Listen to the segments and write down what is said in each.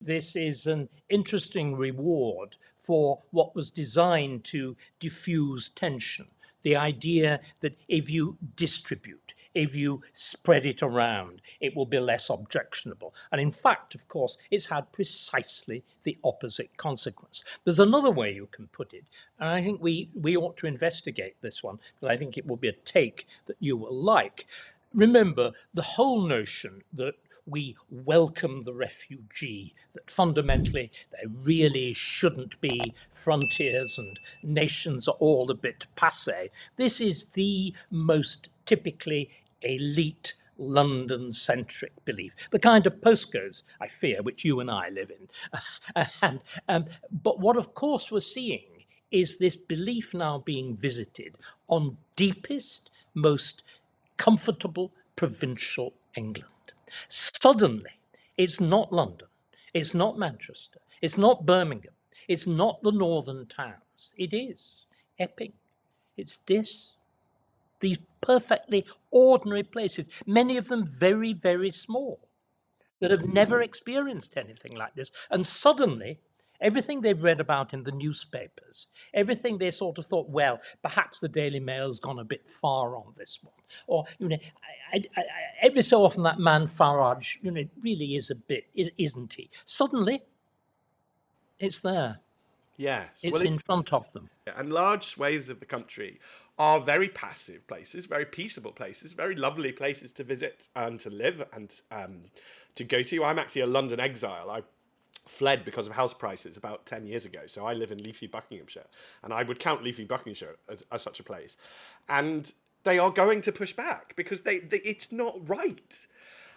This is an interesting reward for what was designed to diffuse tension. The idea that if you distribute, if you spread it around, it will be less objectionable. And in fact, of course, it's had precisely the opposite consequence. There's another way you can put it, and I think we ought to investigate this one, because I think it will be a take that you will like. Remember, the whole notion that we welcome the refugee, that fundamentally there really shouldn't be frontiers and nations are all a bit passe. This is the most typically elite London-centric belief, the kind of postcodes, I fear, which you and I live in. But what, of course, we're seeing is this belief now being visited on deepest, most comfortable provincial England. Suddenly, it's not London, it's not Manchester, it's not Birmingham, it's not the northern towns. It is Epping, it's this. These perfectly ordinary places, many of them very, very small, that have never experienced anything like this. And suddenly, everything they've read about in the newspapers, everything they sort of thought, well, perhaps the Daily Mail's gone a bit far on this one. Or, every so often that man Farage, really is a bit, isn't he? Suddenly, it's there. Yes. It's in front of them. And large swathes of the country are very passive places, very peaceable places, very lovely places to visit and to live and to go to. I'm actually a London exile. I fled because of house prices about 10 years ago. So I live in leafy Buckinghamshire, and I would count leafy Buckinghamshire as such a place. And they are going to push back because it's not right.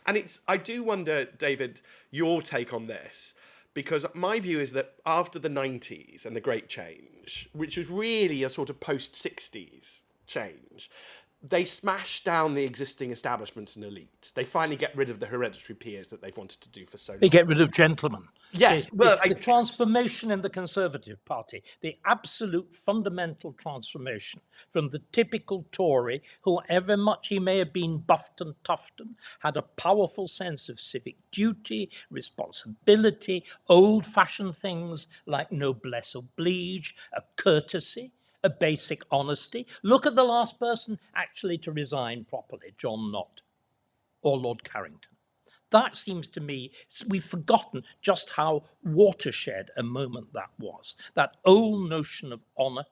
And I do wonder, David, your take on this, because my view is that after the 90s and the Great Change, which was really a sort of post-60s change, they smash down the existing establishment and elite. They finally get rid of the hereditary peers that they've wanted to do for so long. They get rid of gentlemen. Yes, well, the transformation in the Conservative Party, the absolute fundamental transformation from the typical Tory, however much he may have been buffed and tuffed, had a powerful sense of civic duty, responsibility, old-fashioned things like noblesse oblige, a courtesy, a basic honesty. Look at the last person actually to resign properly, John Knott or Lord Carrington. That seems to me, we've forgotten just how watershed a moment that was. That old notion of honour,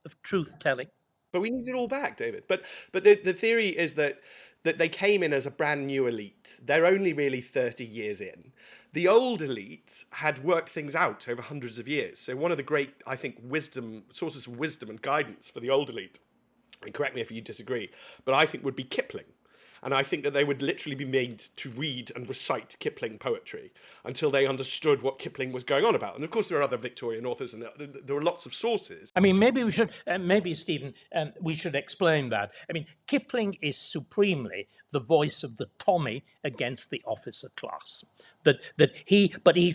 of truth-telling. But we need it all back, David. But the theory is that they came in as a brand new elite. They're only really 30 years in. The old elite had worked things out over hundreds of years. So one of the great, I think, sources of wisdom and guidance for the old elite, and correct me if you disagree, but I think would be Kipling. And I think that they would literally be made to read and recite Kipling poetry until they understood what Kipling was going on about. And of course, there are other Victorian authors, and there are lots of sources. I mean, maybe we should, Stephen, we should explain that. I mean, Kipling is supremely the voice of the Tommy against the officer class. But he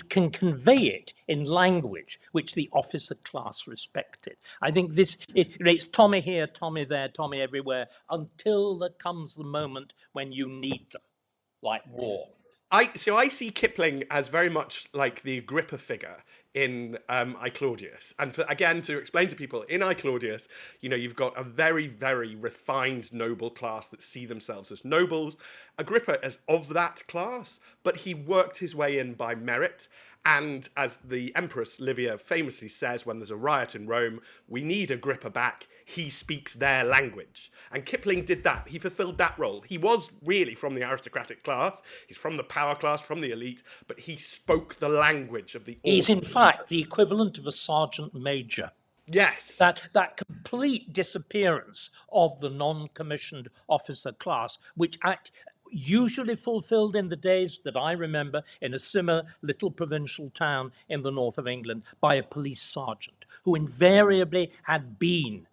can convey it in language which the officer class respected. I think it's Tommy here, Tommy there, Tommy everywhere, until there comes the moment when you need them, like war. I see Kipling as very much like the Agrippa figure in I, Claudius. And again, to explain to people, in I, Claudius, you've got a very, very refined noble class that see themselves as nobles. Agrippa is of that class, but he worked his way in by merit. And as the Empress Livia famously says, when there's a riot in Rome, we need Agrippa back. He speaks their language. And Kipling did that. He fulfilled that role. He was really from the aristocratic class. He's from the power class, from the elite, but he spoke the language of the... He's, in fact, the equivalent of a sergeant major. Yes. That complete disappearance of the non-commissioned officer class, which usually fulfilled in the days that I remember in a similar little provincial town in the north of England by a police sergeant who invariably had been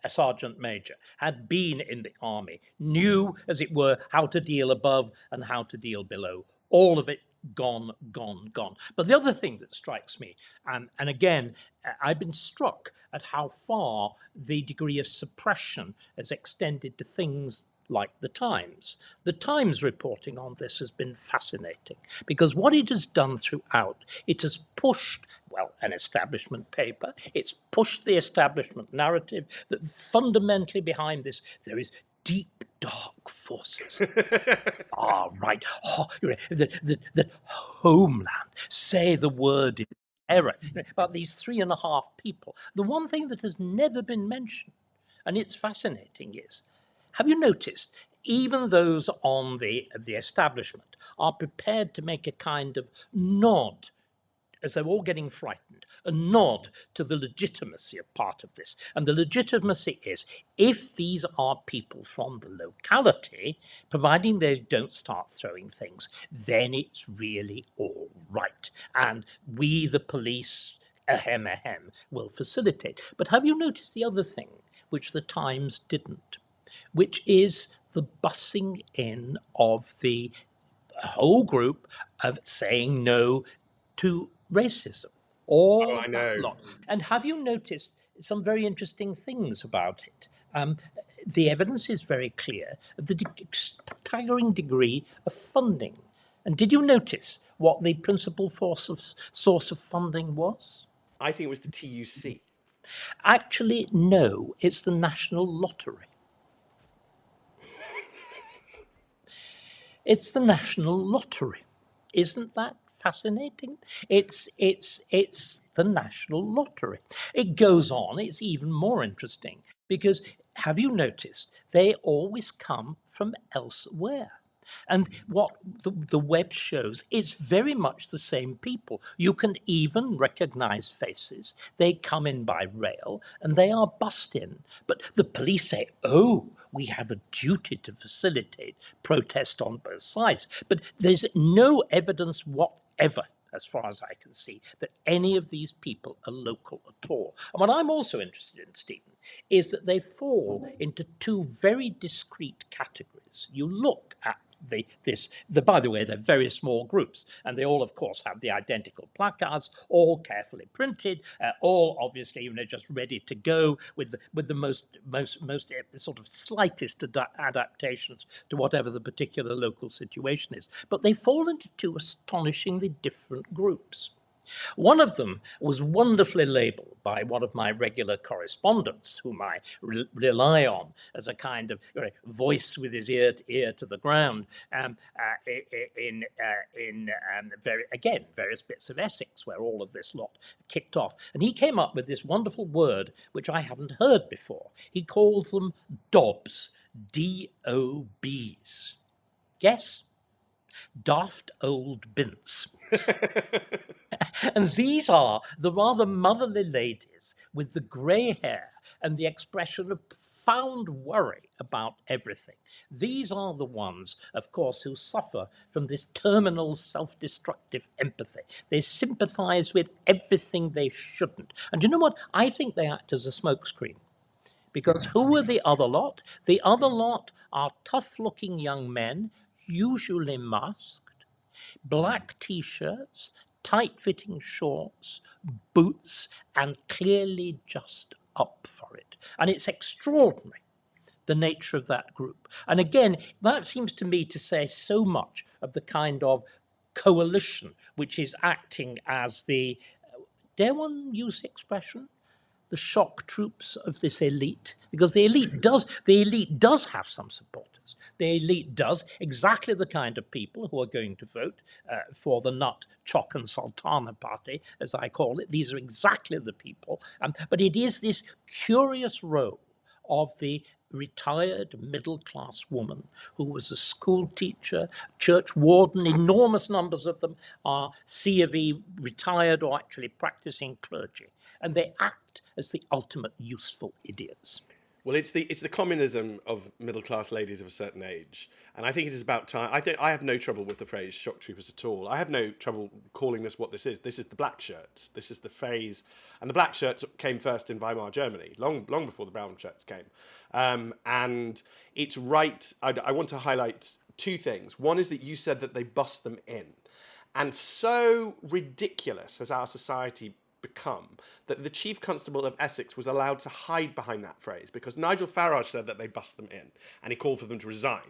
a sergeant major, had been in the army, knew, as it were, how to deal above and how to deal below. All of it gone, gone, gone. But the other thing that strikes me, and again, I've been struck at how far the degree of suppression has extended to things like the Times. The Times reporting on this has been fascinating because what it has done throughout, it has pushed, well, an establishment paper, it's pushed the establishment narrative that fundamentally behind this there is deep, dark forces. Ah, right. Oh, that homeland, say the word in error. About these 3.5 people. The one thing that has never been mentioned, and it's fascinating, is have you noticed even those on the establishment are prepared to make a kind of nod as they're all getting frightened, a nod to the legitimacy of part of this. And the legitimacy is if these are people from the locality, providing they don't start throwing things, then it's really all right. And we, the police, ahem, will facilitate. But have you noticed the other thing, which the Times didn't, which is the bussing in of the whole group of saying no to racism. Oh, All I of that know. lot. And have you noticed some very interesting things about it? The evidence is very clear of the staggering degree of funding. And did you notice what the principal source of funding was? I think it was the TUC. Actually, no, it's the National Lottery. It's the National Lottery. Isn't that fascinating? It's the National Lottery. It goes on, it's even more interesting because have you noticed they always come from elsewhere? And what the web shows, it's very much the same people. You can even recognize faces. They come in by rail and they are bussed in. But the police say, oh, we have a duty to facilitate protest on both sides. But there's no evidence whatever, as far as I can see, that any of these people are local at all. And what I'm also interested in, Stephen, is that they fall into two very discrete categories. You look at by the way, they're very small groups, and they all, of course, have the identical placards, all carefully printed, all obviously, just ready to go with the most sort of slightest adaptations to whatever the particular local situation is. But they fall into two astonishingly different groups. One of them was wonderfully labeled by one of my regular correspondents, whom I rely on as a kind of voice with his ear to the ground in various bits of Essex where all of this lot kicked off. And he came up with this wonderful word which I haven't heard before. He calls them DOBs, DOBs. Guess? Daft old bints. And these are the rather motherly ladies with the grey hair and the expression of profound worry about everything. These are the ones, of course, who suffer from this terminal self-destructive empathy. They sympathise with everything they shouldn't. And you know what? I think they act as a smokescreen. Because who are the other lot? The other lot are tough-looking young men, usually masked, black t-shirts, tight-fitting shorts, boots, and clearly just up for it. And it's extraordinary, the nature of that group. And again, that seems to me to say so much of the kind of coalition which is acting as the, dare one use the expression, the shock troops of this elite, because the elite does have some supporters. The elite does exactly the kind of people who are going to vote for the Nut, Choc and Sultana party, as I call it. These are exactly the people. But it is this curious role of the retired middle-class woman who was a school teacher, church warden. Enormous numbers of them are C of E retired or actually practicing clergy. And they act as the ultimate useful idiots. Well, it's the communism of middle class ladies of a certain age, and I think it is about time. I have no trouble with the phrase "shock troopers" at all. I have no trouble calling this what this is. This is the black shirts. This is the phrase, and the black shirts came first in Weimar Germany, long before the brown shirts came. And it's right. I want to highlight two things. One is that you said that they bust them in, and so ridiculous has our society become that the Chief Constable of Essex was allowed to hide behind that phrase because Nigel Farage said that they bust them in and he called for them to resign.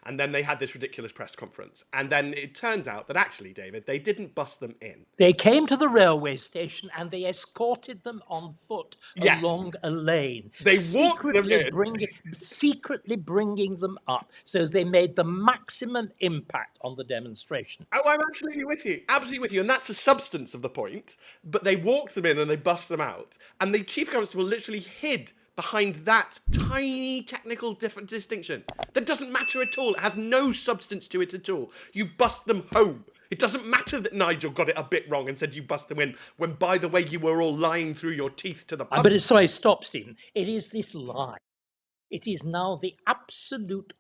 And then they had this ridiculous press conference. And then it turns out that actually, David, they didn't bust them in. They came to the railway station and they escorted them on foot Yes. along a lane, They walked them in. secretly bringing them up so as they made the maximum impact on the demonstration. Oh, I'm absolutely with you. Absolutely with you. And that's the substance of the point. But they walked them in and they bust them out. And the Chief Constable literally hid behind that tiny technical distinction that doesn't matter at all. It has no substance to it at all. You bust them home. It doesn't matter that Nigel got it a bit wrong and said you bust them in, when, by the way, you were all lying through your teeth to the public. But sorry, stop, Stephen. It is this lie. It is now the absolute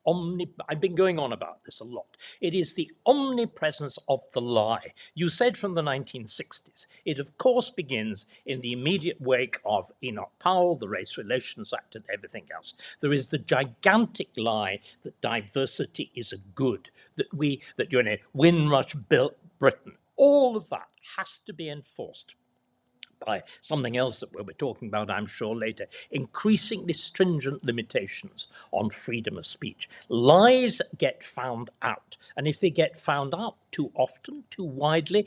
I've been going on about this a lot. It is the omnipresence of the lie. You said from the 1960s. It, of course, begins in the immediate wake of Enoch Powell, the Race Relations Act, and everything else. There is the gigantic lie that diversity is a good, that Windrush built Britain. All of that has to be enforced by something else that we'll be talking about, I'm sure, later, increasingly stringent limitations on freedom of speech. Lies get found out, and if they get found out too often, too widely,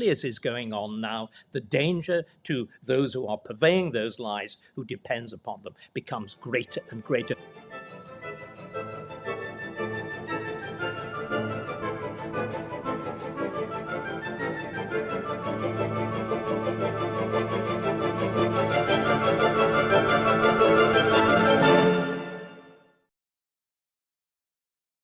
as is going on now, the danger to those who are purveying those lies, who depends upon them, becomes greater and greater.